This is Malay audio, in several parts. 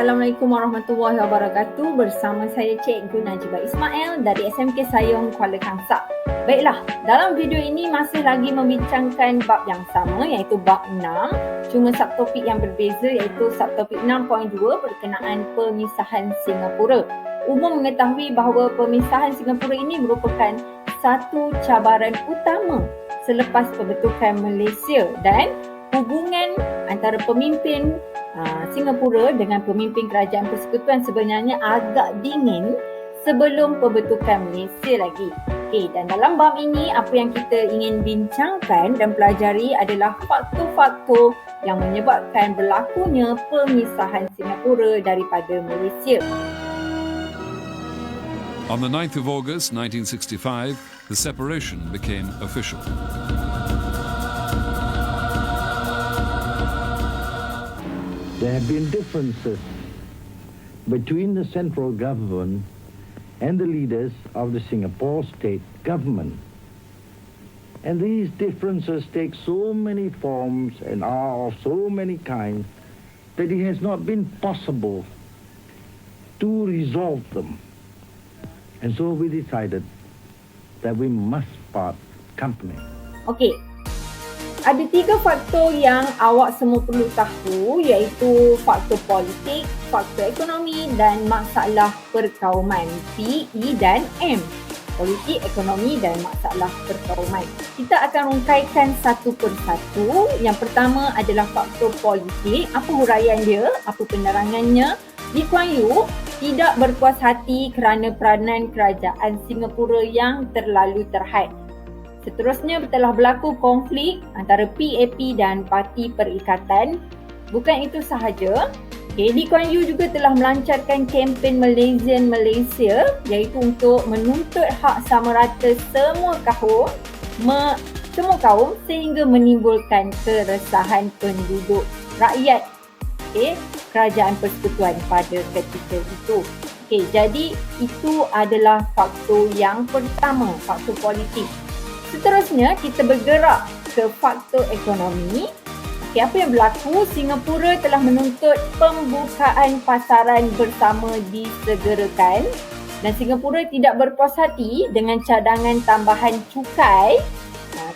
Assalamualaikum warahmatullahi wabarakatuh. Bersama saya Cikgu Najibah Ismail dari SMK Sayong Kuala Kangsar. Baiklah, dalam video ini masih lagi membincangkan bab yang sama iaitu bab 6. Cuma subtopik yang berbeza iaitu subtopik 6.2 berkenaan pemisahan Singapura. Umum mengetahui bahawa pemisahan Singapura ini merupakan satu cabaran utama selepas pembentukan Malaysia dan hubungan antara pemimpin Singapura dengan pemimpin kerajaan persekutuan sebenarnya agak dingin sebelum pembentukan Malaysia lagi. Okey, dan dalam bab ini apa yang kita ingin bincangkan dan pelajari adalah faktor-faktor yang menyebabkan berlakunya pemisahan Singapura daripada Malaysia. On the 9th of August 1965, the separation became official. There have been differences between the central government and the leaders of the Singapore state government. And these differences take so many forms and are of so many kinds that it has not been possible to resolve them. And so we decided that we must part company. Okey. Ada 3 faktor yang awak semua perlu tahu iaitu faktor politik, faktor ekonomi dan masalah perkauman. P, E dan M. Politik, ekonomi dan masalah perkauman. Kita akan rungkaikan satu persatu. Yang pertama adalah faktor politik. Apa huraian dia? Apa penerangannya? Lee Kuan Yew tidak berpuas hati kerana peranan kerajaan Singapura yang terlalu terhad. Seterusnya telah berlaku konflik antara PAP dan Parti Perikatan. Bukan itu sahaja, Lee Kuan Yew juga telah melancarkan kempen Malaysian Malaysia iaitu untuk menuntut hak sama rata semua kaum sehingga menimbulkan keresahan penduduk rakyat kerajaan persekutuan pada ketika itu. Jadi itu adalah faktor yang pertama, faktor politik. Seterusnya kita bergerak ke faktor ekonomi. Apa yang berlaku? Singapura telah menuntut pembukaan pasaran bersama disegerakan dan Singapura tidak berpuas hati dengan cadangan tambahan cukai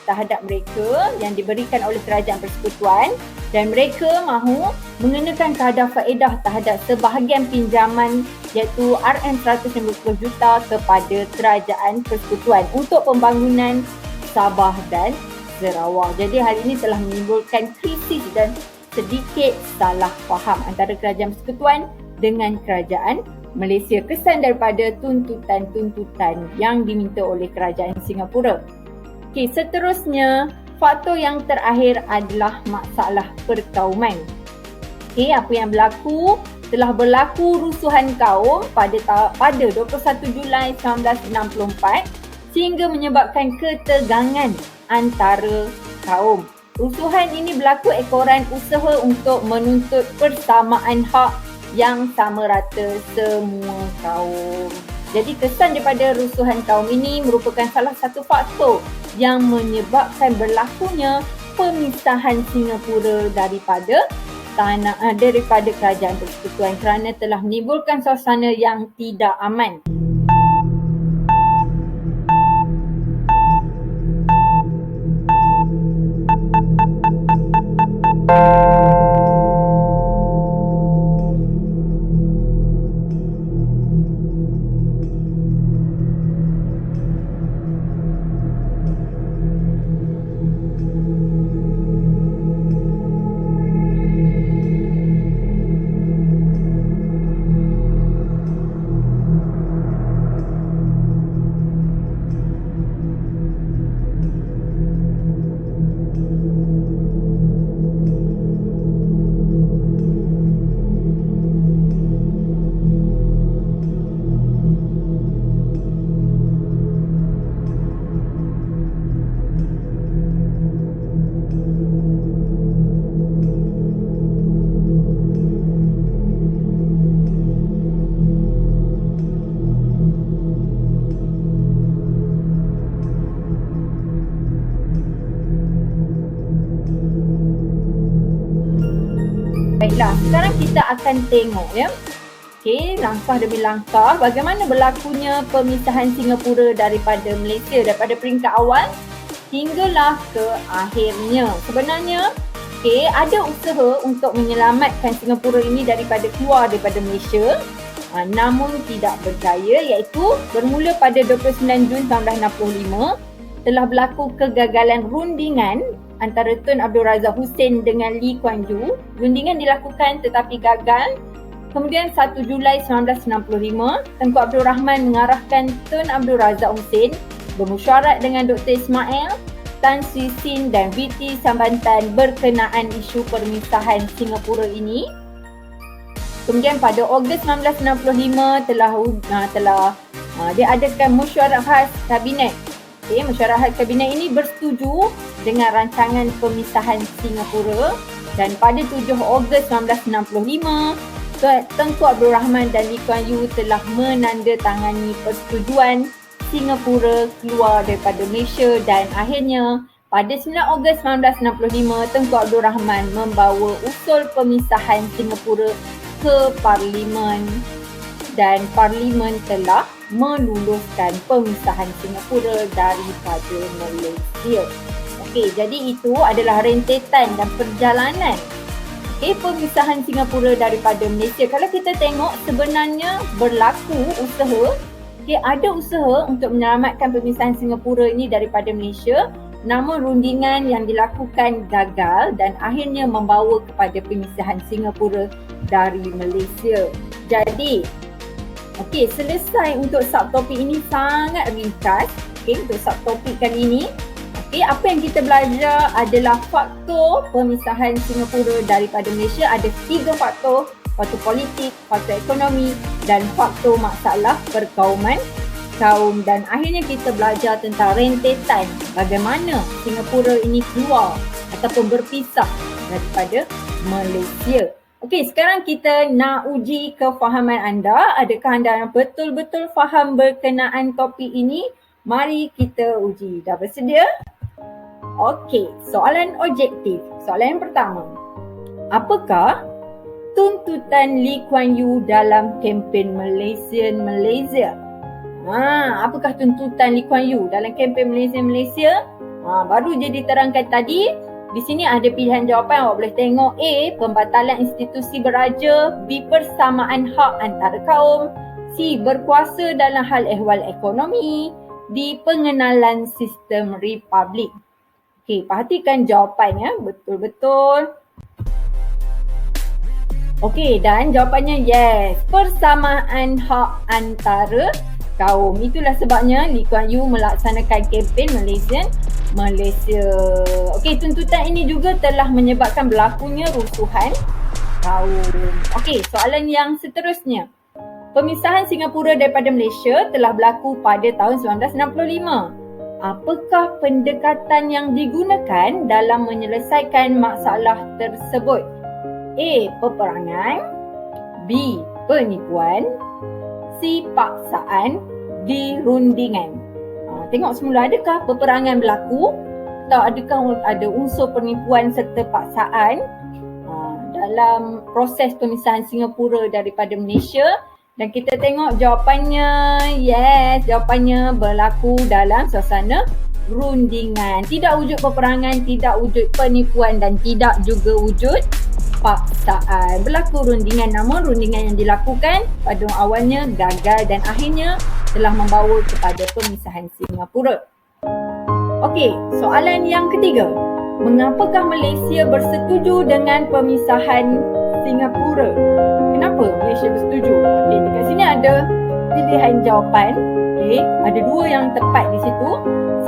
terhadap mereka yang diberikan oleh kerajaan persekutuan dan mereka mahu mengenakan kadar faedah terhadap sebahagian pinjaman iaitu RM150 juta kepada kerajaan persekutuan untuk pembangunan Sabah dan Sarawak. Jadi hal ini telah menimbulkan krisis dan sedikit salah faham antara kerajaan persekutuan dengan kerajaan Malaysia kesan daripada tuntutan-tuntutan yang diminta oleh kerajaan Singapura. Seterusnya, faktor yang terakhir adalah masalah perkauman. Apa yang berlaku? Telah berlaku rusuhan kaum pada 21 Julai 1964 sehingga menyebabkan ketegangan antara kaum. Rusuhan ini berlaku ekoran usaha untuk menuntut persamaan hak yang sama rata semua kaum. Jadi kesan daripada rusuhan kaum ini merupakan salah satu faktor yang menyebabkan berlakunya pemisahan Singapura daripada kerajaan persekutuan kerana telah menimbulkan suasana yang tidak aman. Baiklah, sekarang kita akan tengok ya. Okey, langkah demi langkah bagaimana berlakunya pemisahan Singapura daripada Malaysia, daripada peringkat awal hinggalah ke akhirnya. Sebenarnya, ada usaha untuk menyelamatkan Singapura ini daripada keluar daripada Malaysia, namun tidak berjaya, iaitu bermula pada 29 Jun 1965 telah berlaku kegagalan rundingan antara Tun Abdul Razak Hussein dengan Lee Kuan Yew. Rundingan dilakukan tetapi gagal. Kemudian 1 Julai 1965, Tengku Abdul Rahman mengarahkan Tun Abdul Razak Hussein bermusyarat dengan Dr. Ismail, Tan Sri Sin dan VT Sambantan berkenaan isu permisahan Singapura ini. Kemudian pada Ogos 1965 telah diadakan mesyuarat khas kabinet. Mesyuarat khas kabinet ini bersetuju dengan rancangan pemisahan Singapura dan pada 7 Ogos 1965 Tengku Abdul Rahman dan Lee Kuan Yew telah menandatangani persetujuan Singapura keluar daripada Malaysia dan akhirnya pada 9 Ogos 1965 Tengku Abdul Rahman membawa usul pemisahan Singapura ke Parlimen dan Parlimen telah meluluskan pemisahan Singapura daripada Malaysia. Okey, jadi itu adalah rentetan dan perjalanan pemisahan Singapura daripada Malaysia. Kalau kita tengok sebenarnya berlaku usaha, ada usaha untuk menyelamatkan pemisahan Singapura ini daripada Malaysia, namun rundingan yang dilakukan gagal dan akhirnya membawa kepada pemisahan Singapura dari Malaysia. Jadi, selesai untuk subtopik ini sangat ringkas. Untuk subtopik kali ini, apa yang kita belajar adalah faktor pemisahan Singapura daripada Malaysia. Ada 3 faktor: faktor politik, faktor ekonomi dan faktor masalah perkauman kaum. Dan akhirnya kita belajar tentang rentetan bagaimana Singapura ini keluar ataupun berpisah daripada Malaysia. Okey, sekarang kita nak uji kefahaman anda. Adakah anda betul-betul faham berkenaan topik ini? Mari kita uji. Dah bersedia? Okey, soalan objektif. Soalan yang pertama. Apakah tuntutan Lee Kuan Yew dalam kempen Malaysia? Apakah tuntutan Lee Kuan Yew dalam kempen Malaysia? Baru je diterangkan tadi. Di sini ada pilihan jawapan, awak boleh tengok. A. Pembatalan institusi beraja. B. Persamaan hak antara kaum. C. Berkuasa dalam hal ehwal ekonomi. D. Pengenalan sistem republik. Okey, perhatikan jawapannya betul-betul. Okey, dan jawapannya yes. Persamaan hak antara kaum. Itulah sebabnya Lee Kuan Yew melaksanakan kempen Malaysia. Okey, tuntutan ini juga telah menyebabkan berlakunya rusuhan kaum. Okey, soalan yang seterusnya. Pemisahan Singapura daripada Malaysia telah berlaku pada tahun 1965. Apakah pendekatan yang digunakan dalam menyelesaikan masalah tersebut? A. Peperangan. B. Penipuan. C. Paksaan. D. Rundingan. Tengok semula, adakah peperangan berlaku atau adakah ada unsur penipuan serta paksaan dalam proses pemisahan Singapura daripada Malaysia? Dan kita tengok jawapannya, yes, jawapannya berlaku dalam suasana rundingan. Tidak wujud peperangan, tidak wujud penipuan dan tidak juga wujud paksaan. Berlaku rundingan, namun rundingan yang dilakukan pada awalnya gagal dan akhirnya telah membawa kepada pemisahan Singapura. Okey, soalan yang ketiga. Mengapakah Malaysia bersetuju dengan pemisahan Singapura? Kenapa Malaysia bersetuju? Okey, dekat sini ada pilihan jawapan. Okey, ada 2 yang tepat di situ.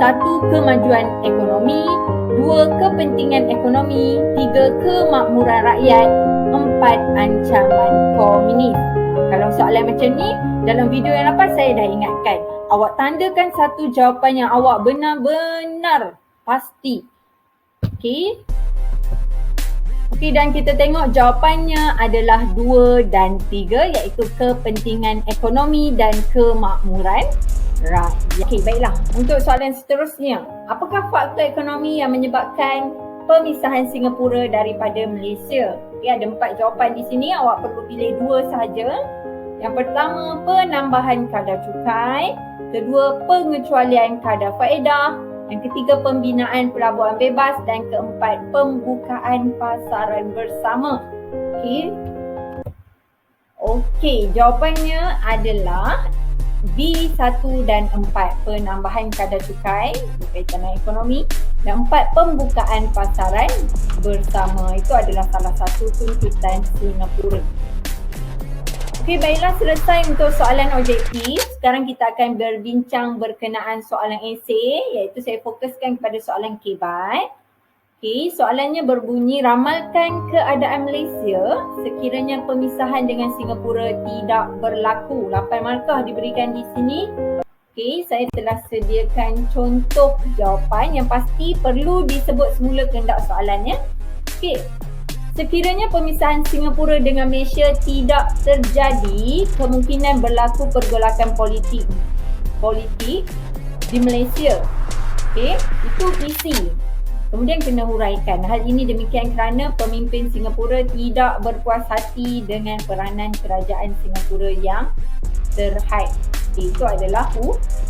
1, kemajuan ekonomi. 2, kepentingan ekonomi. 3, kemakmuran rakyat. 4, ancaman komunis. Kalau soalan macam ni, dalam video yang lepas saya dah ingatkan. Awak tandakan satu jawapan yang awak benar-benar pasti. Okey. Okey, dan kita tengok jawapannya adalah 2 dan 3, iaitu kepentingan ekonomi dan kemakmuran rakyat. Okey, baiklah. Untuk soalan seterusnya, apakah faktor ekonomi yang menyebabkan pemisahan Singapura daripada Malaysia. Okay, ada 4 jawapan di sini. Awak perlu pilih 2 sahaja. Yang pertama, penambahan kadar cukai. Kedua, pengecualian kadar faedah. Yang ketiga, pembinaan pelabuhan bebas. Dan keempat, pembukaan pasaran bersama. Okey, jawapannya adalah B1 dan 4, penambahan kadar cukai berkaitan dengan ekonomi, dan 4, pembukaan pasaran bersama. Itu adalah salah satu tuntutan Singapura. Okey, baiklah, selesai untuk soalan objektif. Sekarang kita akan berbincang berkenaan soalan esei, iaitu saya fokuskan kepada soalan KBAT. Okey, soalannya berbunyi, ramalkan keadaan Malaysia sekiranya pemisahan dengan Singapura tidak berlaku. 8 markah diberikan di sini. Okey, saya telah sediakan contoh jawapan yang pasti perlu disebut semula kehendak soalannya. Okey, sekiranya pemisahan Singapura dengan Malaysia tidak terjadi, kemungkinan berlaku pergolakan politik di Malaysia. Okey, itu isi. Kemudian kena huraikan. Hal ini demikian kerana pemimpin Singapura tidak berpuas hati dengan peranan kerajaan Singapura yang terhad. Itu adalah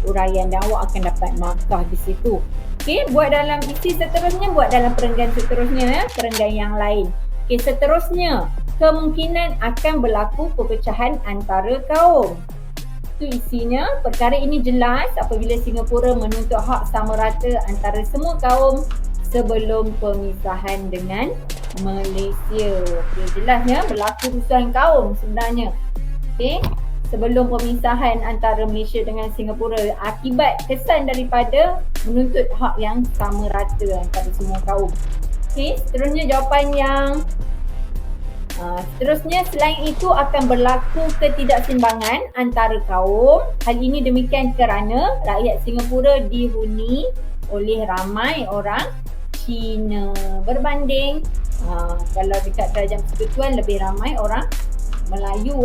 huraian dan awak akan dapat markah di situ. Okey, buat dalam isi seterusnya, buat dalam perenggan seterusnya, perenggan yang lain. Okey, seterusnya, kemungkinan akan berlaku perpecahan antara kaum. Itu isinya. Perkara ini jelas apabila Singapura menuntut hak sama rata antara semua kaum sebelum pemisahan dengan Malaysia. Okay, jelasnya berlaku rusuhan kaum sebenarnya. Okay, sebelum pemisahan antara Malaysia dengan Singapura akibat kesan daripada menuntut hak yang sama rata antara semua kaum. Okay, seterusnya jawapan yang seterusnya, selain itu akan berlaku ketidakseimbangan antara kaum. Hal ini demikian kerana rakyat Singapura dihuni oleh ramai orang Cina berbanding kalau dekat kerajaan persekutuan lebih ramai orang Melayu.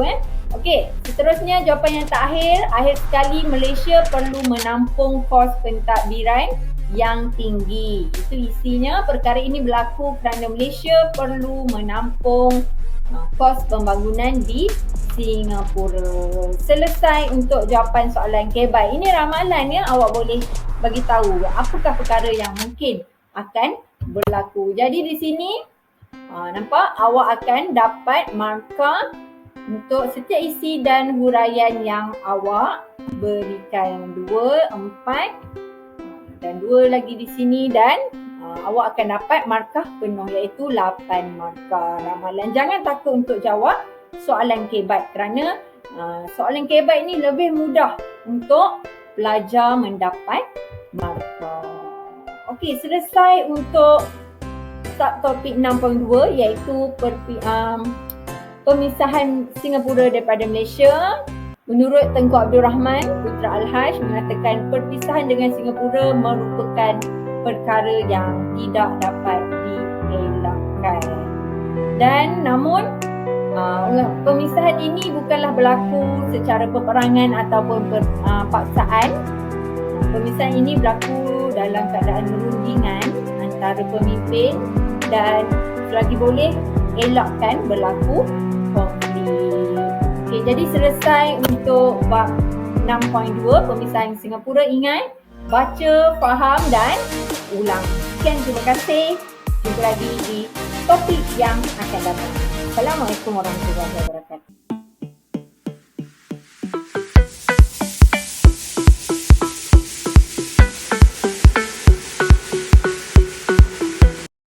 Okey, seterusnya jawapan yang terakhir, akhir sekali Malaysia perlu menampung kos pentadbiran yang tinggi. Itu isinya. Perkara ini berlaku kerana Malaysia perlu menampung kos pembangunan di Singapura. Selesai untuk jawapan soalan KBAT. Ini ramalan ya, awak boleh bagi tahu apakah perkara yang mungkin akan berlaku. Jadi di sini nampak awak akan dapat markah untuk setiap isi dan huraian yang awak berikan. 2, 4 dan 2 lagi di sini, dan awak akan dapat markah penuh iaitu 8 markah ramalan. Jangan takut untuk jawab soalan KBAT kerana soalan KBAT ini lebih mudah untuk pelajar mendapat markah. Okey, selesai untuk subtopik 6.2 iaitu pemisahan Singapura daripada Malaysia. Menurut Tengku Abdul Rahman Putra Al-Haj mengatakan perpisahan dengan Singapura merupakan perkara yang tidak dapat dielakkan. Dan namun pemisahan ini bukanlah berlaku secara peperangan ataupun paksaan. Pemisahan ini berlaku dalam keadaan merundingan antara pemimpin dan selagi boleh elakkan berlaku konflik. Okey, jadi selesai untuk bab 6.2 pemisahan Singapura. Ingat, baca, faham dan ulang. Sekian, terima kasih. Jumpa lagi di topik yang akan datang. Assalamualaikum warahmatullahi wabarakatuh.